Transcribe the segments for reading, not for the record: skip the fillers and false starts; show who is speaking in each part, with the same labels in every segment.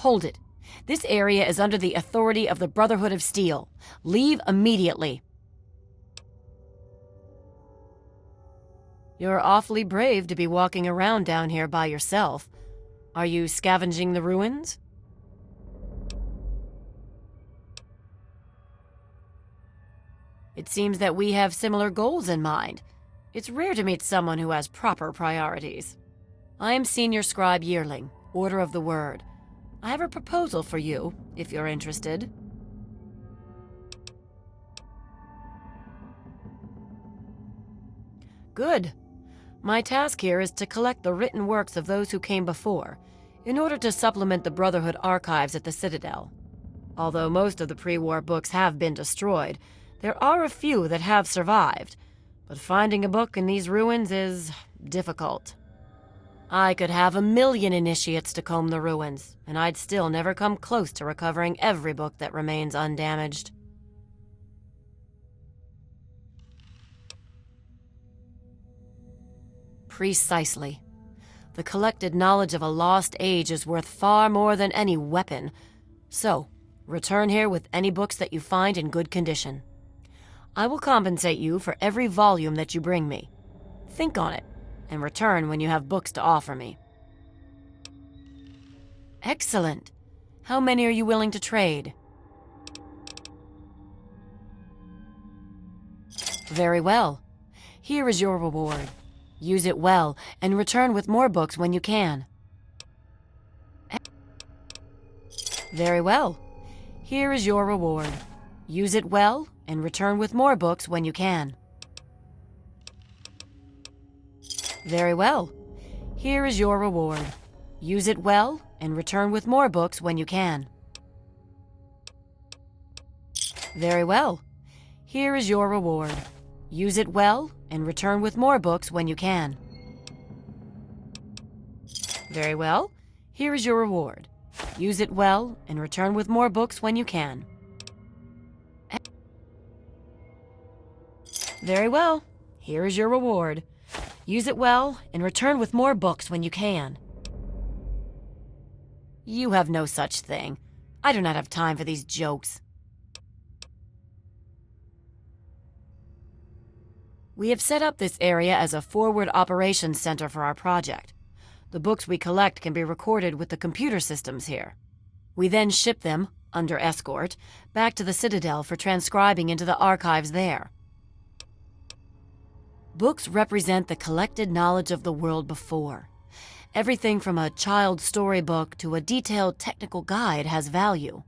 Speaker 1: Hold it. This area is under the authority of the Brotherhood of Steel. Leave immediately. You're awfully brave to be walking around down here by yourself. Are you scavenging the ruins? It seems that we have similar goals in mind. It's rare to meet someone who has proper priorities. I am Senior Scribe Yearling, Order of the Word. I have a proposal for you, if you're interested. Good. My task here is to collect the written works of those who came before, in order to supplement the Brotherhood archives at the Citadel. Although most of the pre-war books have been destroyed, there are a few that have survived, but finding a book in these ruins is difficult. I could have 1,000,000 initiates to comb the ruins, and I'd still never come close to recovering every book that remains undamaged. Precisely. The collected knowledge of a lost age is worth far more than any weapon. So, return here with any books that you find in good condition. I will compensate you for every volume that you bring me. Think on it, and return when you have books to offer me. Excellent. How many are you willing to trade? Very well. Here is your reward. Use it well, and return with more books when you can. Very well. Here is your reward. Use it well, and return with more books when you can. Very well. Here is your reward. Use it well, and return with more books when you can. Very well. Here is your reward. Use it well, and return with more books when you can. Very well. Here is your reward. Use it well, and return with more books when you can. Very well. Here is your reward. Use it well, and return with more books when you can. You have no such thing. I do not have time for these jokes. We have set up this area as a forward operations center for our project. The books we collect can be recorded with the computer systems here. We then ship them, under escort, back to the Citadel for transcribing into the archives there. Books represent the collected knowledge of the world before. Everything from a child's storybook to a detailed technical guide has value.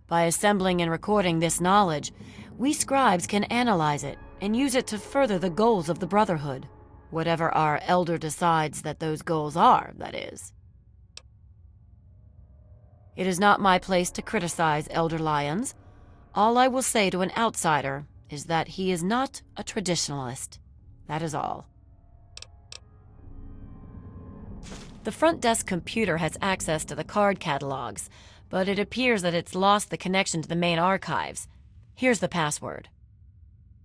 Speaker 1: By assembling and recording this knowledge, we scribes can analyze it and use it to further the goals of the Brotherhood, whatever our Elder decides that those goals are, that is. It is not my place to criticize Elder Lyons. All I will say to an outsider is that he is not a traditionalist. That is all. The front desk computer has access to the card catalogs, but it appears that it's lost the connection to the main archives. Here's the password.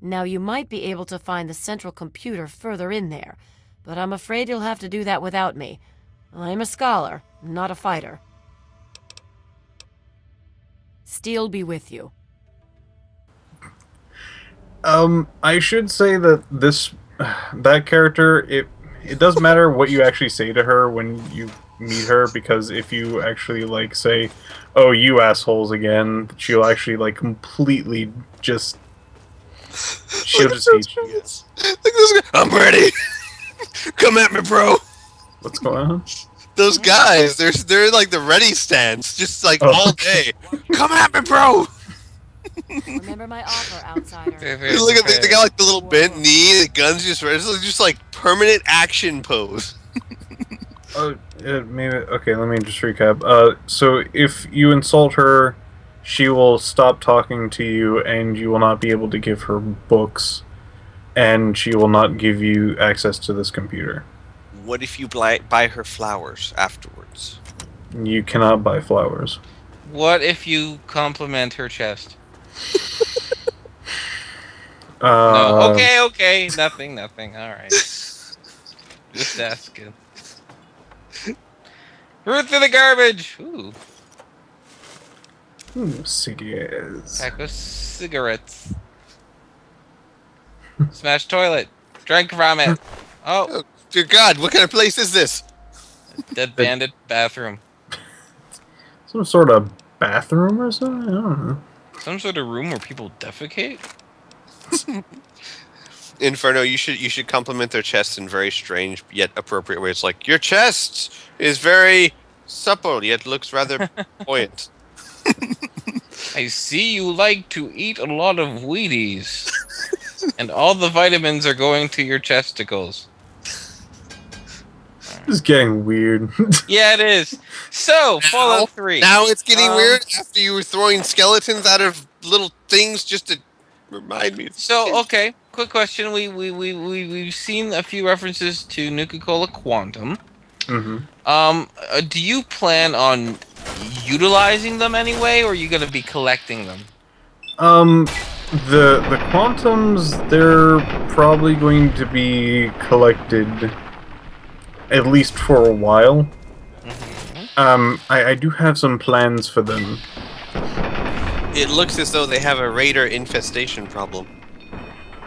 Speaker 1: Now, you might be able to find the central computer further in there, but I'm afraid you'll have to do that without me. I'm a scholar, not a fighter. Steel be with you.
Speaker 2: I should say that that character, it doesn't matter what you actually say to her when you meet her, because if you actually, like, say, oh, you assholes again, she'll actually, like, completely just... She'll just hate you.
Speaker 3: Look at this guy. I'm ready. Come at me, bro.
Speaker 2: What's going on?
Speaker 3: Those guys, they're like the ready stance, just like all day. Come at me, bro.
Speaker 1: Remember my offer, outsider.
Speaker 3: Look at they got like the little bent knee, the guns just ready. It's just like permanent action pose.
Speaker 2: Maybe, okay, let me just recap. So if you insult her, she will stop talking to you, and you will not be able to give her books, and she will not give you access to this computer.
Speaker 3: What if you buy her flowers afterwards?
Speaker 2: You cannot buy flowers.
Speaker 4: What if you compliment her chest? No. Okay. Nothing. Alright. Just asking. Root through the garbage! Ooh.
Speaker 2: Cigars.
Speaker 4: Pack of cigarettes. Smash toilet. Drink from it. Oh,
Speaker 3: Oh, dear God, what kind of place is this?
Speaker 4: dead bandit bathroom.
Speaker 2: Some sort of bathroom or something? I don't know.
Speaker 4: Some sort of room where people defecate?
Speaker 3: Inferno, you should compliment their chest in very strange yet appropriate ways. Like, your chest is very supple yet looks rather buoyant.
Speaker 4: I see you like to eat a lot of Wheaties. And all the vitamins are going to your chesticles.
Speaker 2: This is getting weird.
Speaker 4: Yeah, it is. So, Fallout 3.
Speaker 3: Now it's getting weird after you were throwing skeletons out of little things just to remind me.
Speaker 4: So, okay, quick question. We've seen a few references to Nuka-Cola Quantum. Do you plan on utilizing them anyway, or are you going to be collecting them?
Speaker 2: The Quantums, they're probably going to be collected at least for a while. I do have some plans for them.
Speaker 3: It looks as though they have a raider infestation problem.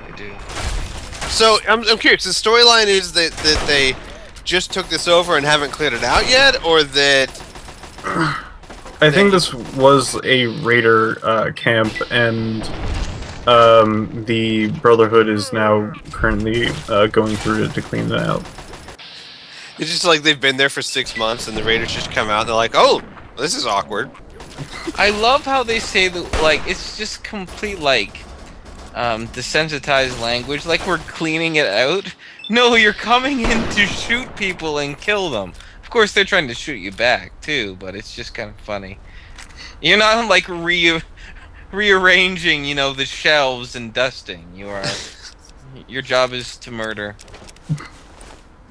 Speaker 4: They do.
Speaker 3: So I'm curious. The storyline is that they just took this over and haven't cleared it out yet, or that
Speaker 2: I think this was a raider camp, and the Brotherhood is now currently going through it to clean it out.
Speaker 3: it's just like they've been there for 6 months and the raiders just come out and they're like, oh, this is awkward.
Speaker 4: I love how they say that, like, it's just complete, like, desensitized language, like we're cleaning it out. No, you're coming in to shoot people and kill them. Of course, they're trying to shoot you back, too, but it's just kind of funny. You're not, like, rearranging, you know, the shelves and dusting. You are... Your job is to murder.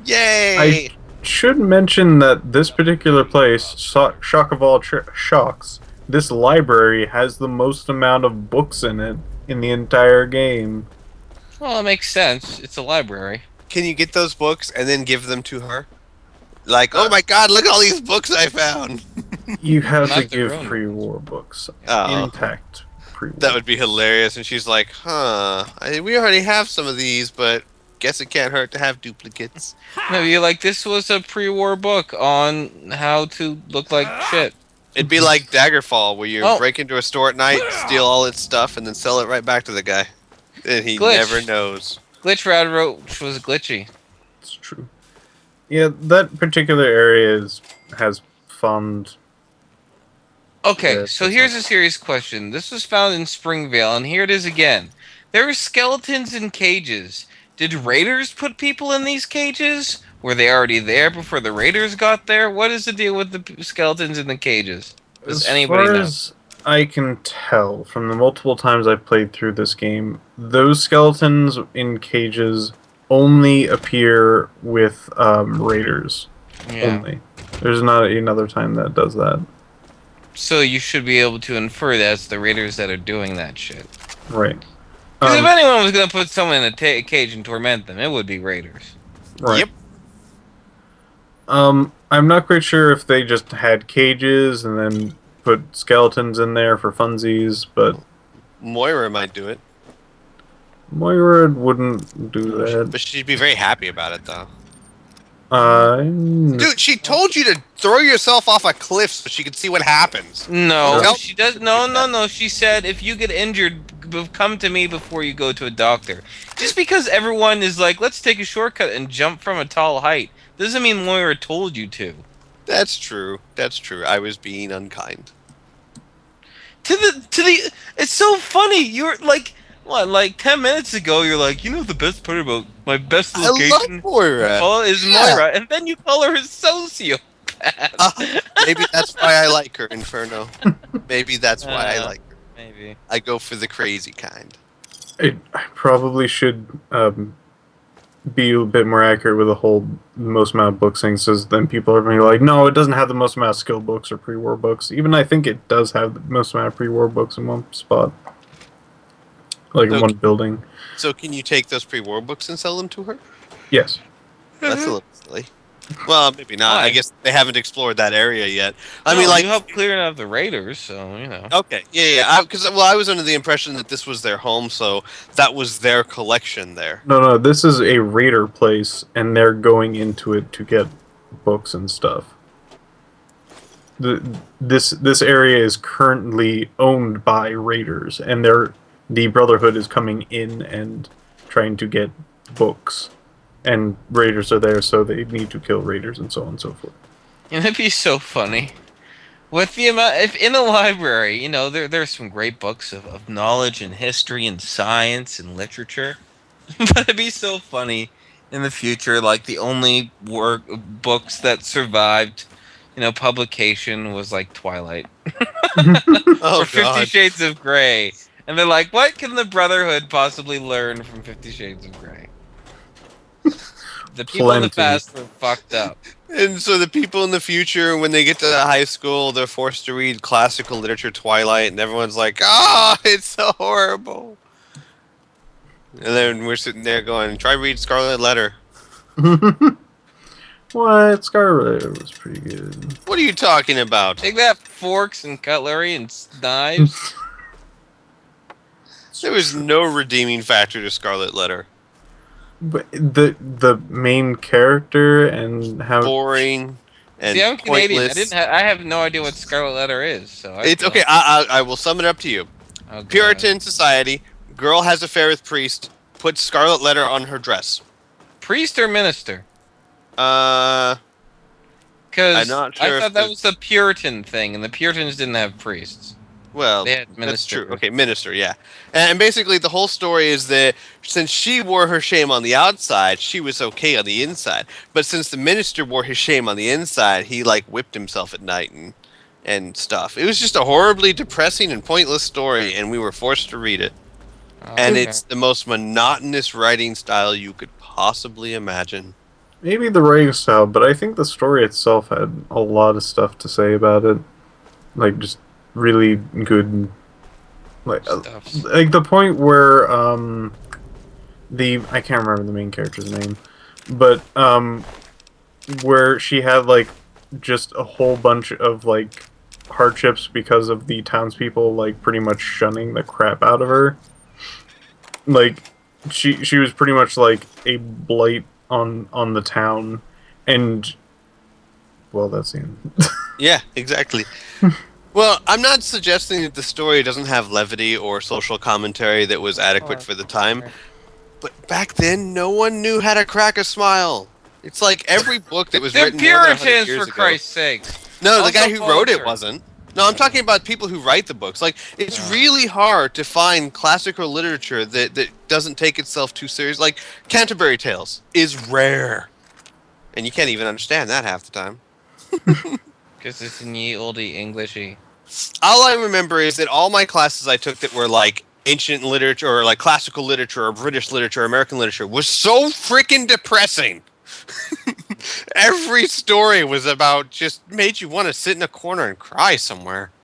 Speaker 3: Yay!
Speaker 2: I should mention that this particular place, shock of all shocks, this library has the most amount of books in it in the entire game.
Speaker 4: Well, it makes sense. It's a library.
Speaker 3: Can you get those books and then give them to her? Like, oh my God, look at all these books I found.
Speaker 2: You have
Speaker 4: Not
Speaker 2: to
Speaker 4: the
Speaker 2: give
Speaker 4: room.
Speaker 2: pre-war books.
Speaker 3: Oh.
Speaker 2: Intact pre-war.
Speaker 3: That would be hilarious. And she's like, huh, we already have some of these, but guess it can't hurt to have duplicates.
Speaker 4: Maybe, like, this was a pre-war book on how to look like shit.
Speaker 3: It'd be like Daggerfall, where you
Speaker 4: Oh.
Speaker 3: break into a store at night, steal all its stuff, and then sell it right back to the guy. And he
Speaker 4: Glitch.
Speaker 3: never knows.
Speaker 4: Glitch Rad Roach was glitchy.
Speaker 2: It's true. Yeah, that particular area has fond...
Speaker 4: Okay,
Speaker 2: Yeah,
Speaker 4: so
Speaker 2: that's
Speaker 4: here's
Speaker 2: not-
Speaker 4: a serious question. This was found in Springvale, and here it is again. There were skeletons in cages. Did raiders put people in these cages? Were they already there before the raiders got there? What is the deal with the skeletons in the cages? Does
Speaker 2: As
Speaker 4: anybody
Speaker 2: far
Speaker 4: know?
Speaker 2: as I can tell from the multiple times I've played through this game, those skeletons in cages only appear with raiders.
Speaker 4: Yeah.
Speaker 2: Only. There's not another time that does that.
Speaker 4: So you should be able to infer that's the raiders that are doing that shit.
Speaker 2: Right.
Speaker 4: Because if anyone was going to put someone in a cage and torment them, it would be raiders.
Speaker 2: Right.
Speaker 3: Yep.
Speaker 2: I'm not quite sure if they just had cages and then put skeletons in there for funsies, but
Speaker 3: Moira might do it.
Speaker 2: Moira wouldn't do that.
Speaker 3: But she'd be very happy about it, though.
Speaker 2: Dude,
Speaker 3: Dude, she told you to throw yourself off a cliff so she could see what happens.
Speaker 4: No,
Speaker 3: Nope.
Speaker 4: she does. No. She said if you get injured, come to me before you go to a doctor. Just because everyone is like, let's take a shortcut and jump from a tall height, doesn't mean Moira told you to.
Speaker 3: That's true. That's true. I was being unkind.
Speaker 4: It's so funny. You're like, what? Like 10 minutes ago, you're like, you know, the best part about my best
Speaker 3: I
Speaker 4: location
Speaker 3: love Moira.
Speaker 4: is
Speaker 3: Yeah.
Speaker 4: Moira, and then you call her a sociopath.
Speaker 3: Maybe that's why I like her, Inferno. Maybe that's why I like her.
Speaker 4: Maybe.
Speaker 3: I go for the crazy kind.
Speaker 2: I probably should be a bit more accurate with the whole most amount of books thing, so then people are going to be like, no, it doesn't have the most amount of skill books or pre-war books. Even I think it does have the most amount of pre-war books in one spot. Like in
Speaker 3: So-
Speaker 2: one building.
Speaker 3: So can you take those pre-war books and sell them to her?
Speaker 2: Yes.
Speaker 3: That's a little silly. Well, maybe not.
Speaker 4: Why?
Speaker 3: I guess they haven't explored that area yet. I
Speaker 4: No,
Speaker 3: mean, like,
Speaker 4: you helped clear out the raiders, so you know.
Speaker 3: okay, yeah. Because I was under the impression that this was their home, so that was their collection there.
Speaker 2: No, this is a raider place, and they're going into it to get books and stuff. This area is currently owned by raiders, and the Brotherhood is coming in and trying to get books, and raiders are there, so they need to kill raiders and so on and so forth.
Speaker 4: It'd be so funny. With the amount, if in a library, you know, there's some great books of knowledge and history and science and literature. But it'd be so funny in the future, like the only books that survived, you know, publication was like Twilight
Speaker 3: Oh
Speaker 4: or 50
Speaker 3: God.
Speaker 4: Shades of Grey. And they're like, what can the Brotherhood possibly learn from 50 Shades of Grey? The people in the
Speaker 2: Plenty.
Speaker 4: past were fucked up.
Speaker 3: And so the people in the future, when they get to high school, they're forced to read classical literature, Twilight, and everyone's like, "Ah, it's so horrible." And then we're sitting there going, "Try read Scarlet Letter."
Speaker 2: What? Scarlet was pretty good.
Speaker 3: What are you talking about?
Speaker 4: Take that, forks and cutlery and knives.
Speaker 3: There was no redeeming factor to Scarlet Letter.
Speaker 2: But the main character and how
Speaker 3: Boring and
Speaker 4: See, I'm Canadian.
Speaker 3: pointless.
Speaker 4: I have no idea what Scarlet Letter is. So
Speaker 3: It's okay. I will sum it up to you.
Speaker 4: Oh, God.
Speaker 3: Puritan society. Girl has affair with priest. Puts Scarlet Letter on her dress.
Speaker 4: Priest or minister?
Speaker 3: Uh,
Speaker 4: Because
Speaker 3: I'm not sure
Speaker 4: I
Speaker 3: if
Speaker 4: thought that
Speaker 3: the-
Speaker 4: was the Puritan thing, and the Puritans didn't have priests.
Speaker 3: well,
Speaker 4: They had
Speaker 3: that's
Speaker 4: minister.
Speaker 3: true. Okay, minister, yeah. And basically, the whole story is that since she wore her shame on the outside, she was okay on the inside. But since the minister wore his shame on the inside, he like whipped himself at night and stuff. It was just a horribly depressing and pointless story, and we were forced to read it.
Speaker 4: Oh,
Speaker 3: And
Speaker 4: okay.
Speaker 3: it's the most monotonous writing style you could possibly imagine.
Speaker 2: maybe the writing style, but I think the story itself had a lot of stuff to say about it, like just really good,
Speaker 4: Stuffs.
Speaker 2: like the point where the I can't remember the main character's name, but where she had like just a whole bunch of like hardships because of the townspeople like pretty much shunning the crap out of her. Like she was pretty much like a blight on the town, and well, that's the end.
Speaker 3: Yeah, exactly. Well, I'm not suggesting that the story doesn't have levity or social commentary that was adequate for the time, but back then, no one knew how to crack a smile. It's like every book that was
Speaker 4: They're
Speaker 3: written more than 100
Speaker 4: Puritans,
Speaker 3: years
Speaker 4: for
Speaker 3: ago.
Speaker 4: Christ's sakes.
Speaker 3: No, the
Speaker 4: Also
Speaker 3: guy who wrote it
Speaker 4: vulture.
Speaker 3: wasn't. No, I'm talking about people who write the books. Like, it's
Speaker 4: Yeah.
Speaker 3: really hard to find classical literature that doesn't take itself too serious. Like, Canterbury Tales is rare. And you can't even understand that half the time.
Speaker 4: Because it's in ye olde Englishy.
Speaker 3: All I remember is that all my classes I took that were like ancient literature or like classical literature or British literature or American literature was so freaking depressing. Every story was about just made you want to sit in a corner and cry somewhere.